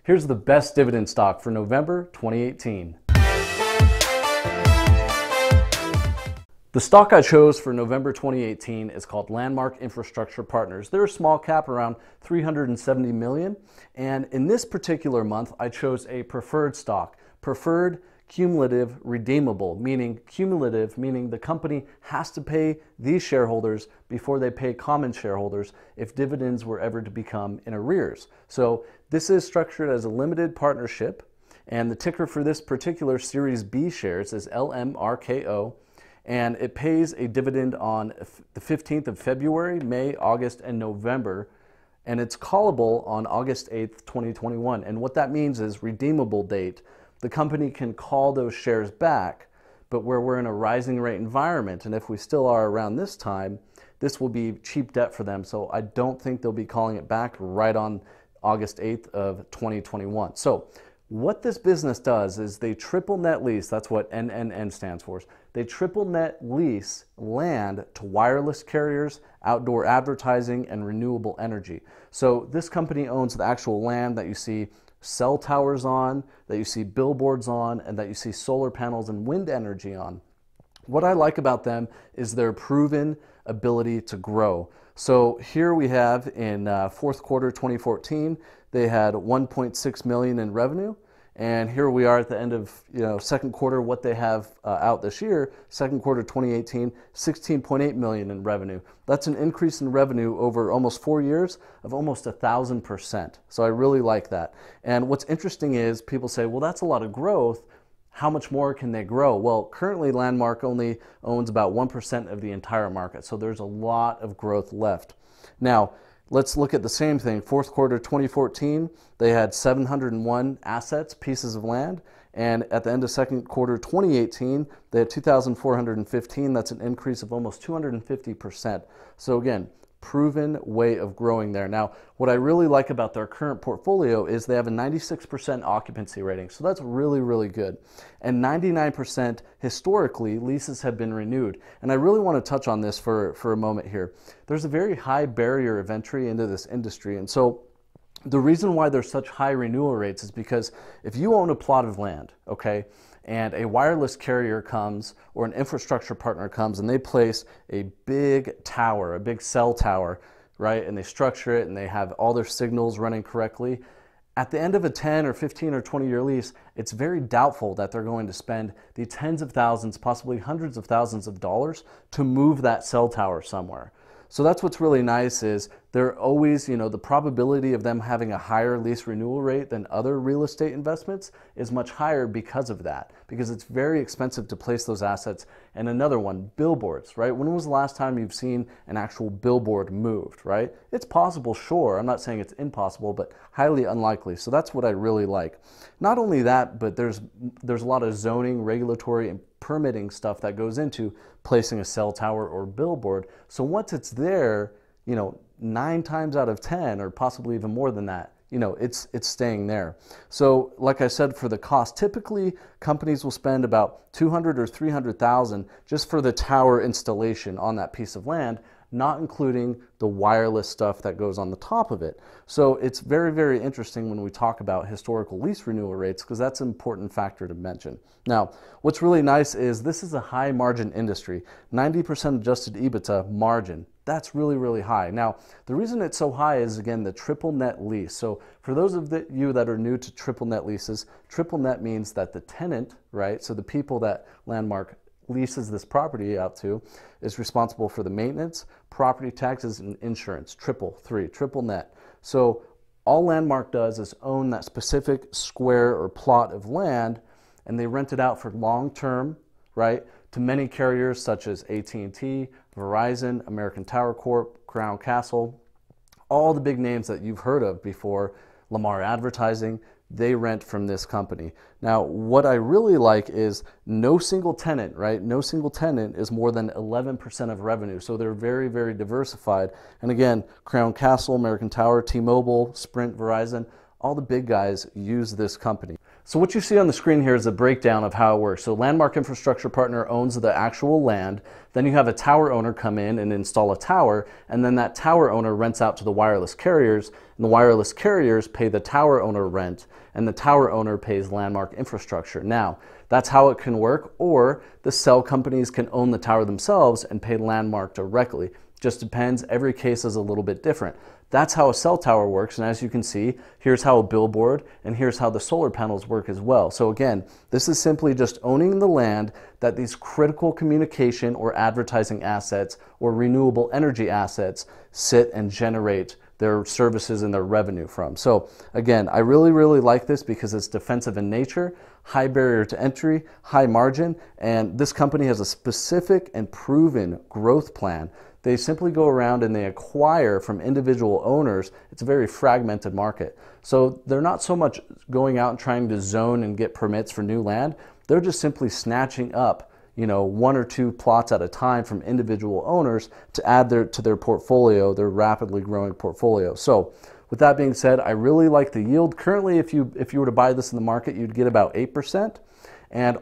Here's the best dividend stock for November 2018. The stock I chose for November 2018 is called Landmark Infrastructure Partners. They're a small cap, around 370 million. And in this particular month, I chose a preferred stock. Preferred, cumulative, redeemable, meaning cumulative, meaning the company has to pay these shareholders before they pay common shareholders if dividends were ever to become in arrears. So this is structured as a limited partnership, and the ticker for this particular Series B shares is LMRKO. And it pays a dividend on the 15th of February, May, August, and November. And it's callable on August 8th, 2021. And what that means is redeemable date. The company can call those shares back, but where we're in a rising rate environment, and if we still are around this time, this will be cheap debt for them. So I don't think they'll be calling it back right on August 8th of 2021. So what this business does is they triple net lease, that's what NNN stands for. They triple net lease land to wireless carriers, outdoor advertising, and renewable energy. So this company owns the actual land that you see cell towers on, that you see billboards on, and that you see solar panels and wind energy on. What I like about them is their proven ability to grow. So here we have in fourth quarter 2014, they had 1.6 million in revenue. And here we are at the end of second quarter, what they have out this year, second quarter 2018, 16.8 million in revenue. That's an increase in revenue over almost 4 years of almost 1,000%. So I really like that. And what's interesting is people say, well, that's a lot of growth. How much more can they grow? Well, currently Landmark only owns about 1% of the entire market. So there's a lot of growth left. Now, let's look at the same thing. Fourth quarter 2014, they had 701 assets, pieces of land. And at the end of second quarter 2018, they had 2,415. That's an increase of almost 250%. So again, proven way of growing there. Now, what I really like about their current portfolio is they have a 96% occupancy rating. So that's really, really good. And 99% historically, leases have been renewed. And I really want to touch on this for a moment here. There's a very high barrier of entry into this industry. And so the reason why there's such high renewal rates is because if you own a plot of land, okay, and a wireless carrier comes or an infrastructure partner comes and they place a big tower, a big cell tower, right? And they structure it and they have all their signals running correctly. At the end of a 10 or 15 or 20-year lease, it's very doubtful that they're going to spend the tens of thousands, possibly hundreds of thousands of dollars to move that cell tower somewhere. So that's what's really nice is they're always, the probability of them having a higher lease renewal rate than other real estate investments is much higher because of that, because it's very expensive to place those assets. And another one, billboards, right? When was the last time you've seen an actual billboard moved, right? It's possible, sure. I'm not saying it's impossible, but highly unlikely. So that's what I really like. Not only that, but there's a lot of zoning, regulatory, and permitting stuff that goes into placing a cell tower or billboard. So once it's there, 9 times out of 10, or possibly even more than that, it's staying there. So like I said, for the cost, typically companies will spend about 200 or 300,000 just for the tower installation on that piece of land, not including the wireless stuff that goes on the top of it. So it's very, very interesting when we talk about historical lease renewal rates, because that's an important factor to mention. Now, what's really nice is this is a high margin industry, 90% adjusted EBITDA margin. That's really, really high. Now, the reason it's so high is, again, the triple net lease. So for those of you that are new to triple net leases, triple net means that the tenant, right, so the people that Landmark leases this property out to, is responsible for the maintenance, property taxes, and insurance. Triple net. So all Landmark does is own that specific square or plot of land, and they rent it out for long term, right, to many carriers such as AT&T, Verizon, American Tower Corp, Crown Castle, all the big names that you've heard of before, Lamar Advertising. They rent from this company. Now, what I really like is no single tenant, right? No single tenant is more than 11% of revenue. So they're very, very diversified. And again, Crown Castle, American Tower, T-Mobile, Sprint, Verizon, all the big guys use this company. So what you see on the screen here is a breakdown of how it works. So Landmark Infrastructure Partner owns the actual land. Then you have a tower owner come in and install a tower, and then that tower owner rents out to the wireless carriers, and the wireless carriers pay the tower owner rent, and the tower owner pays Landmark Infrastructure. Now, that's how it can work, or the cell companies can own the tower themselves and pay Landmark directly. Just depends, every case is a little bit different. That's how a cell tower works, and as you can see, here's how a billboard and here's how the solar panels work as well. So again, this is simply just owning the land that these critical communication or advertising assets or renewable energy assets sit and generate their services and their revenue from. So again, I really like this because it's defensive in nature, high barrier to entry, high margin, and this company has a specific and proven growth plan. They simply go around and they acquire from individual owners. It's a very fragmented market. So they're not so much going out and trying to zone and get permits for new land. They're just simply snatching up, you know, 1 or 2 plots at a time from individual owners to add to their portfolio, their rapidly growing portfolio. So with that being said, I really like the yield. Currently, if you were to buy this in the market, you'd get about 8%. And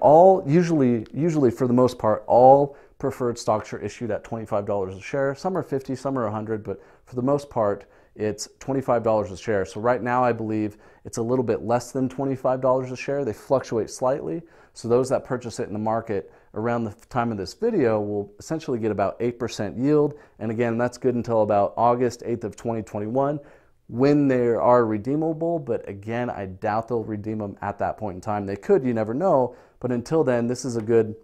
usually for the most part, all preferred stocks are issued at $25 a share. Some are 50, some are 100, but for the most part, it's $25 a share. So right now, I believe it's a little bit less than $25 a share. They fluctuate slightly. So those that purchase it in the market around the time of this video will essentially get about 8% yield. And again, that's good until about August 8th of 2021 when they are redeemable. But again, I doubt they'll redeem them at that point in time. They could, you never know. But until then, this is a good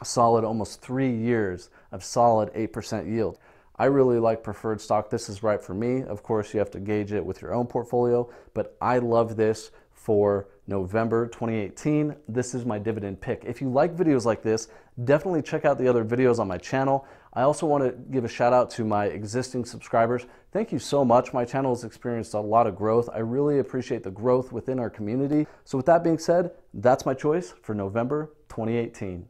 solid almost 3 years of solid 8% yield. I really like preferred stock. This is right for me. Of course, you have to gauge it with your own portfolio, but I love this for November 2018. This is my dividend pick. If you like videos like this, definitely check out the other videos on my channel. I also want to give a shout out to my existing subscribers. Thank you so much. My channel has experienced a lot of growth. I really appreciate the growth within our community. So with that being said, that's my choice for November 2018.